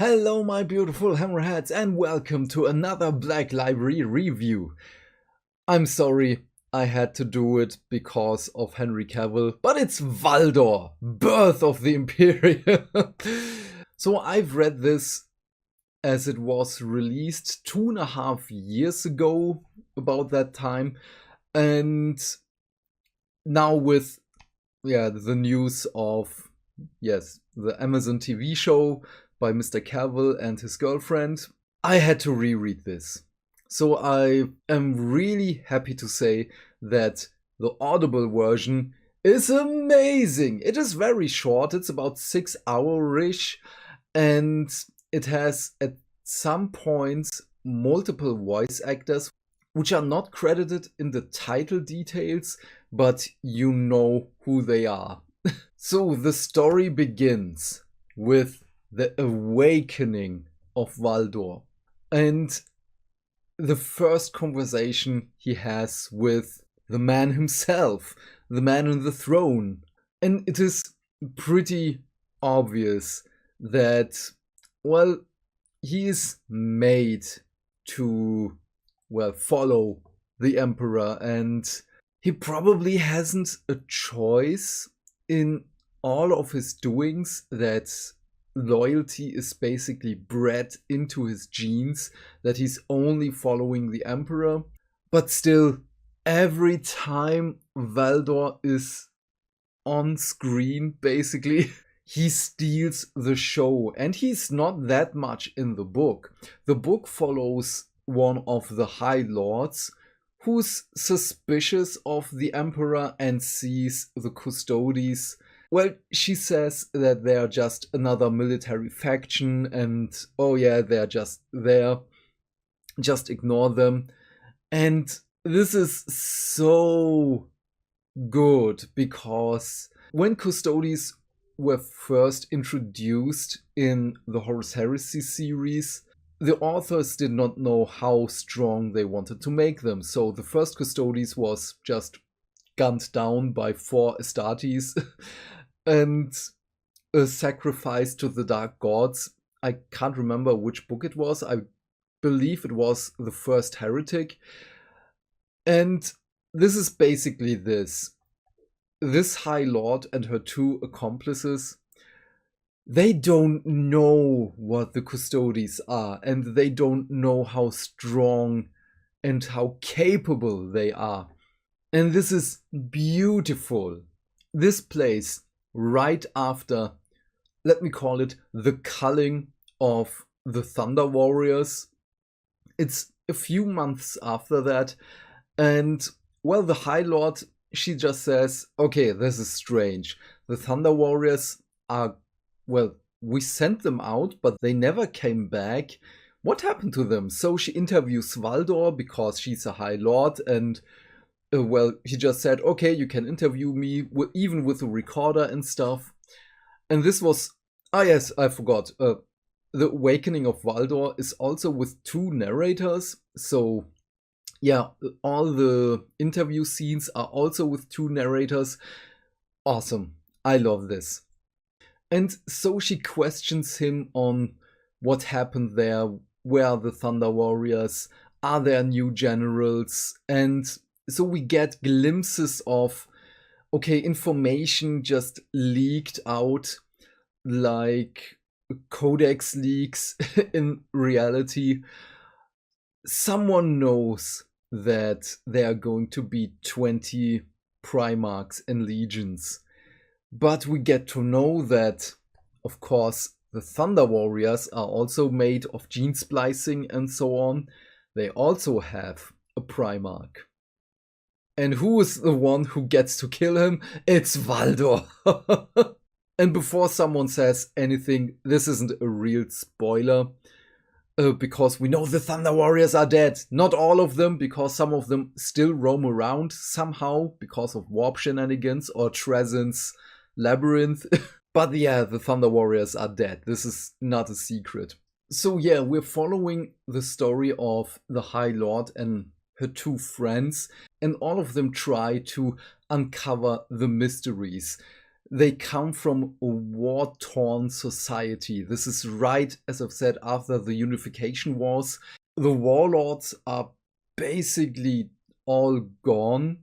Hello my beautiful hammerheads and welcome to another Black Library review. I'm sorry I had to do it because of Henry Cavill, but it's Valdor, Birth of the Imperium. So I've read this as it was released 2.5 years ago, about that time, and now with the news of the Amazon TV show by Mr. Cavill and his girlfriend, I had to reread this. So I am really happy to say that the Audible version is amazing. It is very short, it's about 6 hour-ish, and it has at some points multiple voice actors which are not credited in the title details, but you know who they are. So the story begins with the awakening of Valdor and the first conversation he has with the man himself, the man on the throne. And it is pretty obvious that, well, he is made to, follow the Emperor, and he probably hasn't a choice in all of his doings, that loyalty is basically bred into his genes, that he's only following the Emperor. But still, every time Valdor is on screen, basically, he steals the show, and he's not that much in the book. The book follows one of the High Lords who's suspicious of the Emperor and sees the Custodes. Well, she says that they're just another military faction and, oh yeah, they're just there. Just ignore them. And this is so good because when Custodes were first introduced in the Horus Heresy series, the authors did not know how strong they wanted to make them. So the first Custodes was just gunned down by 4 Astartes and sacrificed to the Dark Gods. I can't remember which book it was. I believe it was the first Heretic. And this is basically this. This High Lord and her 2 accomplices, they don't know what the Custodes are, and they don't know how strong and how capable they are. And this is beautiful. This plays right after, let me call it, the culling of the Thunder Warriors. It's a few months after that, and, well, the High Lord, she just says, okay, this is strange. The Thunder Warriors are, well, we sent them out, but they never came back. What happened to them? So she interviews Valdor because she's a High Lord, and he just said, okay, you can interview me, even with a recorder and stuff. And this was, yes, I forgot. The Awakening of Valdor is also with 2 narrators. So yeah, all the interview scenes are also with 2 narrators. Awesome. I love this. And so she questions him on what happened there, where are the Thunder Warriors, are there new generals, and so we get glimpses of, okay, information just leaked out, like codex leaks in reality. Someone knows that there are going to be 20 Primarchs and Legions. But we get to know that, of course, the Thunder Warriors are also made of gene splicing and so on. They also have a Primarch. And who is the one who gets to kill him? It's Valdor. And before someone says anything, this isn't a real spoiler, because we know the Thunder Warriors are dead. Not all of them, because some of them still roam around somehow because of warp shenanigans or Trezin's labyrinth. But yeah, the Thunder Warriors are dead. This is not a secret. So yeah, we're following the story of the High Lord and her 2 friends, and all of them try to uncover the mysteries. they come from a war-torn society. This is right, as I've said, after the unification wars. The warlords are basically all gone,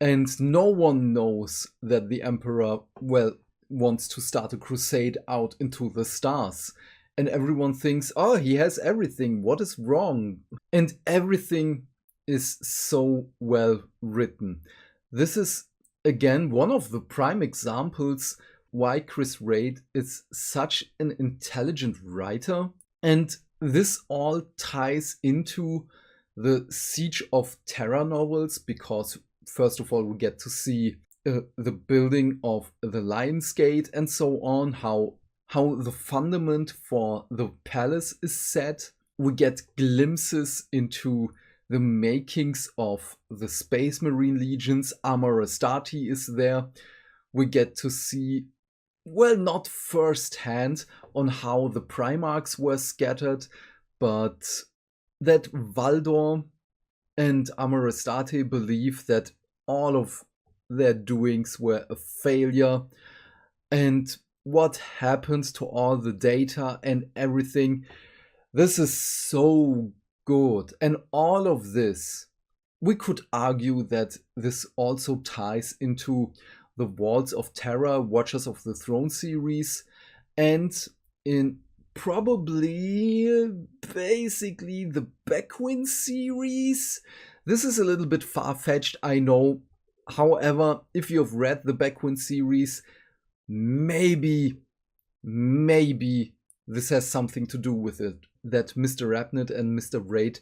and no one knows that the Emperor, well, wants to start a crusade out into the stars. And everyone thinks, oh, he has everything. What is wrong? And everything is so well written. This is, again, one of the prime examples why Chris Wraight is such an intelligent writer. And this all ties into the Siege of Terra novels, because first of all we get to see the building of the Lion's Gate and so on, how the fundament for the palace is set. We get glimpses into the makings of the Space Marine legions. Armor Astarte is there. We get to see, well, not firsthand on how the Primarchs were scattered, but that Valdor and Armor Astarte believe that all of their doings were a failure, and what happened to all the data and everything. This is so good. And all of this, we could argue that this also ties into the Walls of Terror, Watchers of the Throne series, and in probably basically the Beckwin series. This is a little bit far-fetched, I know. However, if you've read the Beckwin series, maybe this has something to do with it, that Mr. Rapnett and Mr. Wraight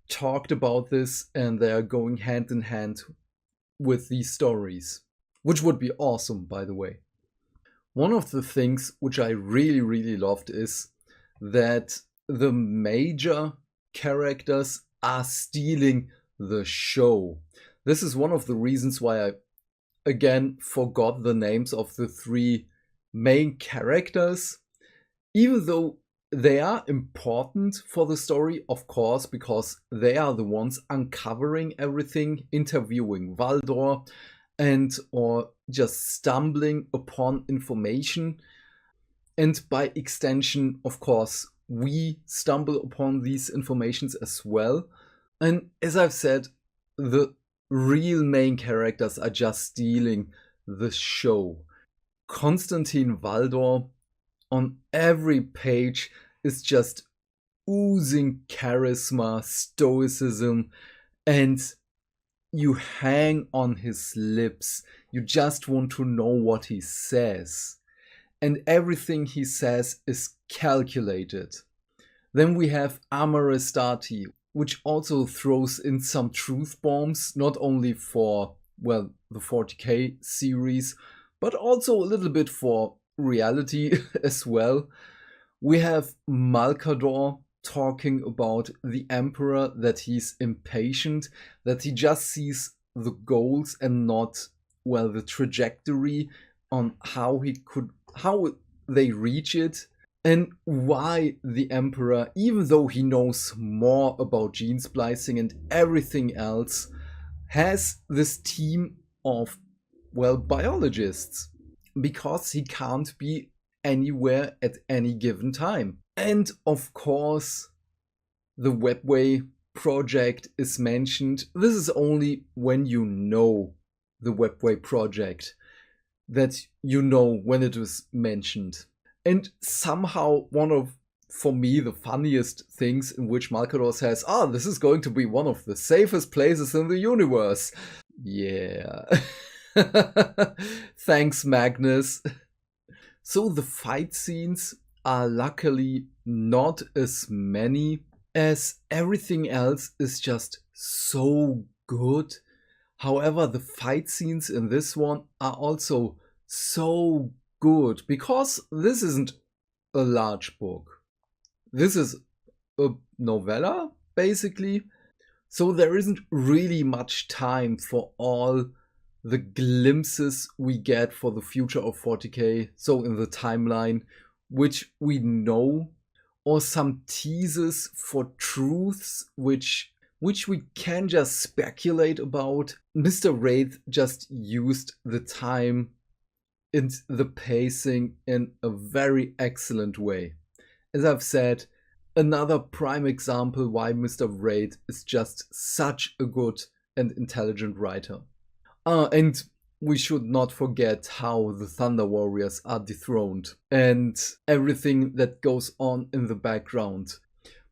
talked about this and they are going hand in hand with these stories, which would be awesome, by the way. One of the things which I really loved is that the major characters are stealing the show. This is one of the reasons why I again forgot the names of the three main characters, even though they are important for the story, of course, because they are the ones uncovering everything, interviewing Valdor, and or just stumbling upon information. And by extension, of course, we stumble upon these informations as well. And as I've said, the real main characters are just stealing the show. Konstantin Valdor on every page is just oozing charisma, stoicism, and you hang on his lips. You just want to know what he says. And everything he says is calculated. Then we have Armor Astarte, which also throws in some truth bombs, not only for, well, the 40k series, but also a little bit for reality as well. We have Malkador talking about the Emperor, that he's impatient, that he just sees the goals and not, well, the trajectory on how they reach it. And why the Emperor, even though he knows more about gene splicing and everything else, has this team of, well, biologists, because he can't be anywhere at any given time. And of course, the Webway project is mentioned. This is only when you know the Webway project that you know when it was mentioned. And somehow one of, for me, the funniest things in which Malkador says, this is going to be one of the safest places in the universe. Yeah. Thanks, Magnus. So the fight scenes are luckily not as many, as everything else is just so good. However, the fight scenes in this one are also so good, because this isn't a large book. This is a novella, basically. So there isn't really much time for all the glimpses we get for the future of 40k, so in the timeline, which we know, or some teases for truths which we can just speculate about. Mr. Wraith just used the time and the pacing in a very excellent way. As I've said, another prime example why Mr. Wraight is just such a good and intelligent writer. And we should not forget how the Thunder Warriors are dethroned and everything that goes on in the background,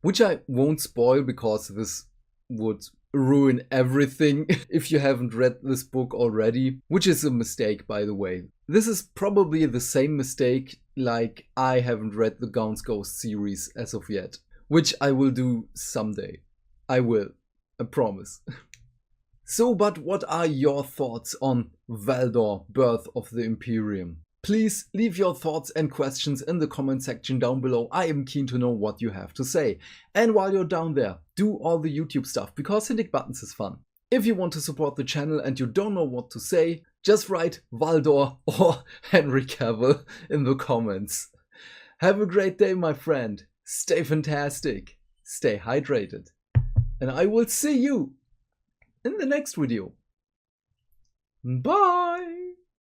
which I won't spoil because this would ruin everything if you haven't read this book already, which is a mistake, by the way. This is probably the same mistake like I haven't read the Gaunt's Ghost series as of yet, which I will do someday. I will, I promise. So, but what are your thoughts on Valdor, Birth of the Imperium? Please leave your thoughts and questions in the comment section down below. I am keen to know what you have to say. And while you're down there, do all the YouTube stuff, because hitting buttons is fun. If you want to support the channel and you don't know what to say, just write Valdor or Henry Cavill in the comments. Have a great day, my friend. Stay fantastic. Stay hydrated. And I will see you in the next video. Bye!